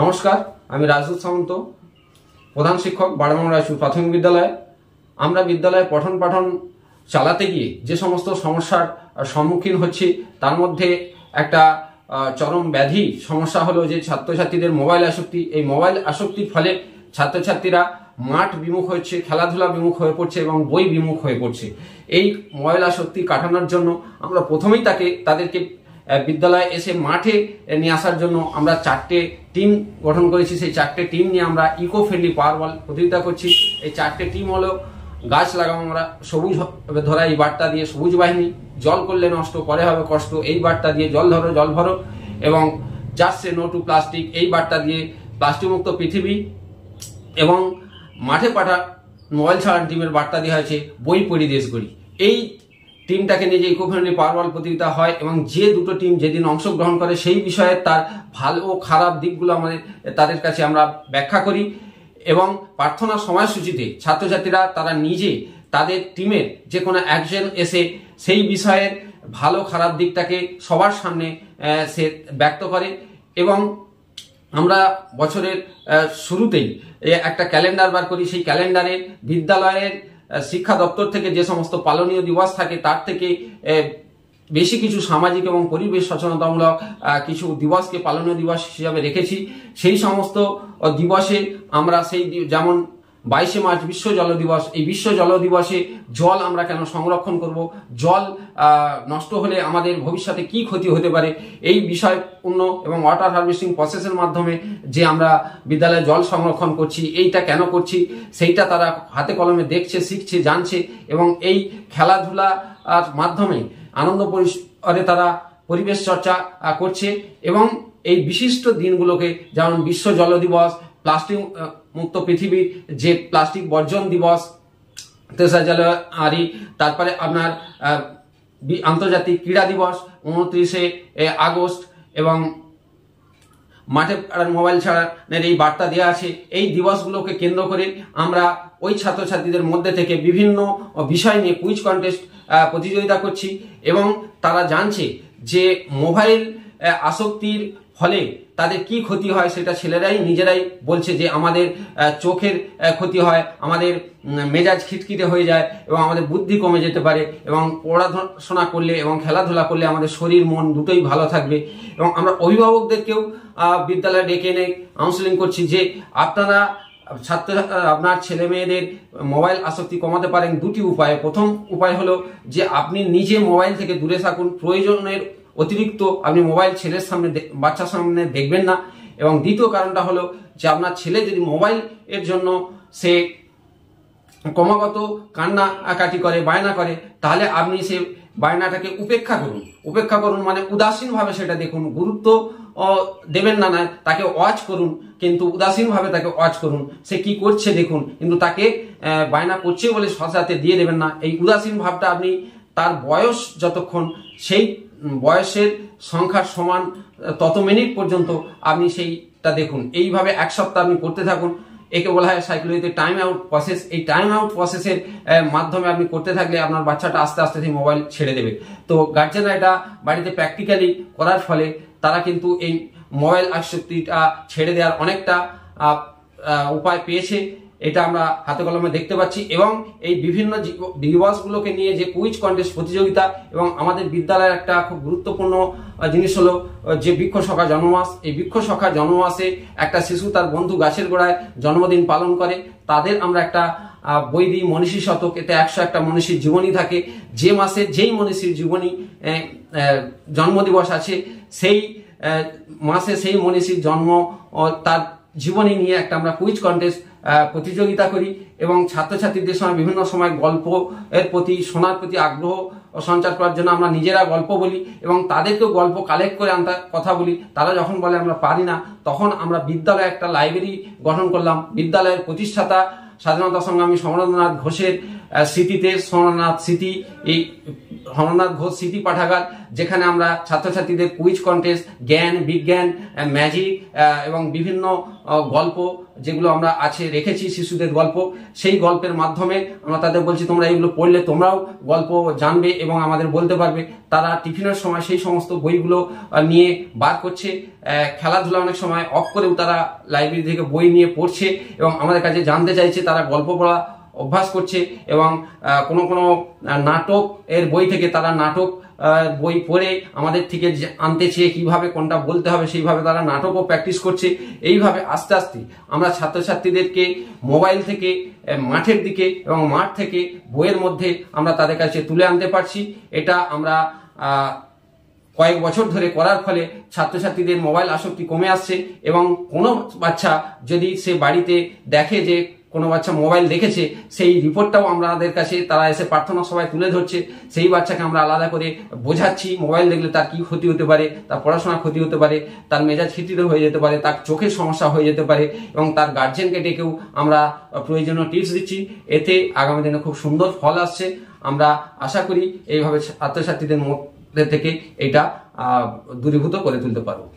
নমস্কার, আমি রাজদূত সামন্ত, প্রধান শিক্ষক বারবাং রায়চুর প্রাথমিক বিদ্যালয়। আমরা বিদ্যালয়ে পঠন পাঠন চালাতে গিয়ে যে সমস্ত সমস্যার সম্মুখীন হচ্ছি তার মধ্যে একটা চরম ব্যাধি সমস্যা হলো যে ছাত্রছাত্রীদের মোবাইল আসক্তি। এই মোবাইল আসক্তির ফলে ছাত্রছাত্রীরা মাঠ বিমুখ হচ্ছে, খেলাধুলা বিমুখ হয়ে পড়ছে এবং বই বিমুখ হয়ে পড়ছে। এই মোবাইল আসক্তি কাটানোর জন্য আমরা প্রথমেই তাদেরকে বিদ্যালয়ে এসে মাঠে নিয়ে আসার জন্য আমরা 4টে টিম গঠন করেছি। সেই 4টে টিম নিয়ে আমরা ইকো ফ্রেন্ডলি পাওয়ার বল প্রতিযোগিতা করছি। এই 4টে টিম হলো গাছ লাগাও আমরা, সবুজ ধরা এই বার্তা দিয়ে সবুজ বাহিনী, জল করলে নষ্ট পরে হবে কষ্ট এই বার্তা দিয়ে জল ধরো জল ভরো, এবং just say no to plastic এই বার্তা দিয়ে প্লাস্টিক মুক্ত পৃথিবী, এবং মাঠে পাঠা মোবাইল ছাড়ান টিমের বার্তা দেওয়া হয়েছে বই পড়ি দেশ গড়ি। এই টিমটাকে নিয়ে যে ইকো ফ্রেন্ডলি পাওয়ার বল প্রতিযোগিতা হয় এবং যে দুটো টিম যেদিন অংশগ্রহণ করে সেই বিষয়ে তার ভালো ও খারাপ দিকগুলো তাদের কাছে আমরা ব্যাখ্যা করি, এবং প্রার্থনা সময়সূচিতে ছাত্রছাত্রীরা তারা নিজে তাদের টিমের যে কোনো একজন এসে সেই বিষয়ের ভালো খারাপ দিকটাকে সবার সামনে সে ব্যক্ত করে। এবং আমরা বছরের শুরুতেই একটা ক্যালেন্ডার বার করি। সেই ক্যালেন্ডারে বিদ্যালয়ের শিক্ষা দপ্তর থেকে যে সমস্ত পালনীয় দিবস থাকে তার থেকে বেশি কিছু সামাজিক এবং পরিবেশ সচেতনতামূলক কিছু দিবসকে পালনীয় দিবস হিসাবে রেখেছি। সেই সমস্ত দিবসে আমরা যেমন 22শে মার্চ বিশ্ব জল দিবস, এই বিশ্ব জল দিবসে জল আমরা কেন সংরক্ষণ করব, জল নষ্ট হলে আমাদের ভবিষ্যতে কি ক্ষতি হতে পারে, এই বিষয়পূর্ণ এবং ওয়াটার হারভেস্টিং প্রসেসের মাধ্যমে যে আমরা বিদ্যালয়ে জল সংরক্ষণ করছি, এইটা কেন করছি সেইটা তারা হাতে কলমে দেখছে, শিখছে, জানছে, এবং এই খেলাধুলার মাধ্যমে আনন্দ পরিসরে তারা পরিবেশ চর্চা করছে। এবং এই বিশিষ্ট দিনগুলোকে যেমন বিশ্ব জল দিবস, প্লাস্টিক মুক্ত পৃথিবী, যে প্লাস্টিক বর্জন দিবস 3রা জানুয়ারি, তারপরে আপনার আন্তর্জাতিক ক্রীড়া দিবস 29শে আগস্ট, এবং মাঠে মোবাইল ছাড়ানোর এই বার্তা দেওয়া আছে। এই দিবসগুলোকে কেন্দ্র করে আমরা ওই ছাত্রছাত্রীদের মধ্যে থেকে বিভিন্ন বিষয় নিয়ে কুইজ কন্টেস্ট প্রতিযোগিতা করছি, এবং তারা জানছে যে মোবাইল আসক্তির ফলে তাদের কি ক্ষতি হয় সেটা ছেলেরাই নিজেরাই বলছে যে আমাদের চোখের ক্ষতি হয়, আমাদের মেজাজ খিটখিটে হয়ে যায়, এবং আমাদের বুদ্ধি কমে যেতে পারে, এবং পড়াশোনা করলে এবং খেলাধুলা করলে আমাদের শরীর মন দুটোই ভালো থাকবে। এবং আমরা অভিভাবকদেরকেও বিদ্যালয়ে ডেকে এনে কাউন্সেলিং করছি যে আপনার ছেলে মেয়েদের মোবাইল আসক্তি কমাতে পারেন দুটি উপায়ে। প্রথম উপায় হলো যে আপনি নিজে মোবাইল থেকে দূরে থাকুন, প্রয়োজনের অতিরিক্ত আপনি মোবাইল ছেলের সামনে বাচ্চার সামনে দেখবেন না। এবং দ্বিতীয় কারণটা হলো যে আপনার ছেলে যদি মোবাইল এর জন্য সে ক্রমাগত কান্নাকাটি করে, বায়না করে, তাহলে আপনি সে বায়নাটাকে উপেক্ষা করুন মানে উদাসীনভাবে সেটা দেখুন, গুরুত্ব দেবেন না, তাকে ওয়াচ করুন, কিন্তু উদাসীনভাবে তাকে ওয়াচ করুন, সে কি করছে দেখুন, কিন্তু তাকে বায়না করছে বলে সাথে দিয়ে দেবেন না। এই উদাসীন ভাবটা আপনি তার বয়স যতক্ষণ সেই বয়সের সংখ্যার সমান তত মিনিট পর্যন্ত আপনি সেইটা দেখুন। এইভাবে 1 সপ্তাহ আপনি করতে থাকুন। একে বলা হয় সাইকোলজিতে টাইম আউট প্রসেস। এই টাইম আউট প্রসেসের মাধ্যমে আপনি করতে থাকলে আপনার বাচ্চাটা আস্তে আস্তে সেই মোবাইল ছেড়ে দেবে। তো গার্জেনরা এটা বাড়িতে প্র্যাকটিক্যালি করার ফলে তারা কিন্তু এই মোবাইল আসক্তিটা ছেড়ে দেওয়ার অনেকটা উপায় পেয়েছে, এটা আমরা হাতে কলমে দেখতে পাচ্ছি। এবং এই বিভিন্ন দিবসগুলোকে নিয়ে যে কুইজ কন্টেস্ট প্রতিযোগিতা, এবং আমাদের বিদ্যালয়ের একটা খুব গুরুত্বপূর্ণ জিনিস হলো যে বৃক্ষ সখা জন্মমাস। এই বৃক্ষ সখা জন্মমাসে একটা শিশু তার বন্ধু গাছের গোড়ায় জন্মদিন পালন করে, তাদের আমরা একটা বই দিই মনীষী শতক। এতে 101টা মনীষীর জীবনী থাকে। যে মাসে যেই মনীষীর জীবনী জন্মদিবস আছে সেই মাসে সেই মনীষীর জন্ম তার জীবনী নিয়ে একটা আমরা কুইজ কন্টেস্ট প্রতিযোগিতা করি, এবং ছাত্রছাত্রীদের সময় বিভিন্ন সময় গল্প এর প্রতি শোনার প্রতি আগ্রহ সঞ্চার করার জন্য আমরা নিজেরা গল্প বলি, এবং তাদেরকেও গল্প কালেক্ট করে আমরা কথা বলি। তারা যখন বলে আমরা পারি না, তখন আমরা বিদ্যালয়ে একটা লাইব্রেরি গঠন করলাম। বিদ্যালয়ের প্রতিষ্ঠাতা স্বাধীনতা সংগ্রামী সমরেন্দ্রনাথ ঘোষের স্মৃতিতে সোমনাথ স্মৃতি, এই সোমনাথ ঘোষ স্মৃতি পাঠাগার, যেখানে আমরা ছাত্রছাত্রীদের কুইজ কন্টেস্ট, জ্ঞান বিজ্ঞান, ম্যাজিক এবং বিভিন্ন গল্প যেগুলো আমরা রেখেছি শিশুদের গল্প, সেই গল্পের মাধ্যমে আমরা তাদের বলছি তোমরা এইগুলো পড়লে তোমরাও গল্প জানবে এবং আমাদের বলতে পারবে। তারা টিফিনের সময় সেই সমস্ত বইগুলো নিয়ে বার করছে, খেলাধুলা অনেক সময় অফ করেও তারা লাইব্রেরি থেকে বই নিয়ে পড়ছে এবং আমাদের কাছে জানতে চাইছে, তারা গল্প পড়া অভ্যাস করছে এবং কোনো কোনো নাটক এর বই থেকে তারা নাটক বই পড়ে আমাদের থেকে আনতে চেয়ে কিভাবে কোনটা বলতে হবে সেইভাবে তারা নাটকও প্র্যাকটিস করছে। এইভাবে আস্তে আস্তে আমরা ছাত্রছাত্রীদেরকে মোবাইল থেকে মাঠের দিকে এবং মাঠ থেকে বইয়ের মধ্যে আমরা তাদের কাছে তুলে আনতে পারছি। এটা আমরা কয়েক বছর ধরে করার ফলে ছাত্রছাত্রীদের মোবাইল আসক্তি কমে আসছে এবং কোনো বাচ্চা যদি সে বাড়িতে দেখে যে কোনো বাচ্চা মোবাইল দেখেছে, সেই রিপোর্টটাও আমাদের কাছে তারা এসে প্রার্থনা সভায় তুলে ধরছে। সেই বাচ্চাকে আমরা আলাদা করে বোঝাচ্ছি মোবাইল দেখলে তার কি ক্ষতি হতে পারে, তার পড়াশোনার ক্ষতি হতে পারে, তার মেজাজ খিটখিটে হয়ে যেতে পারে, তার চোখের সমস্যা হয়ে যেতে পারে এবং তার গার্জেনকে ডেকেও আমরা প্রয়োজনীয় টিপস দিচ্ছি। এতে আগামী দিনে খুব সুন্দর ফল আসছে। আমরা আশা করি এইভাবে ছাত্রছাত্রীদের মধ্যে থেকে এটা দূরীভূত করে তুলতে পারবো।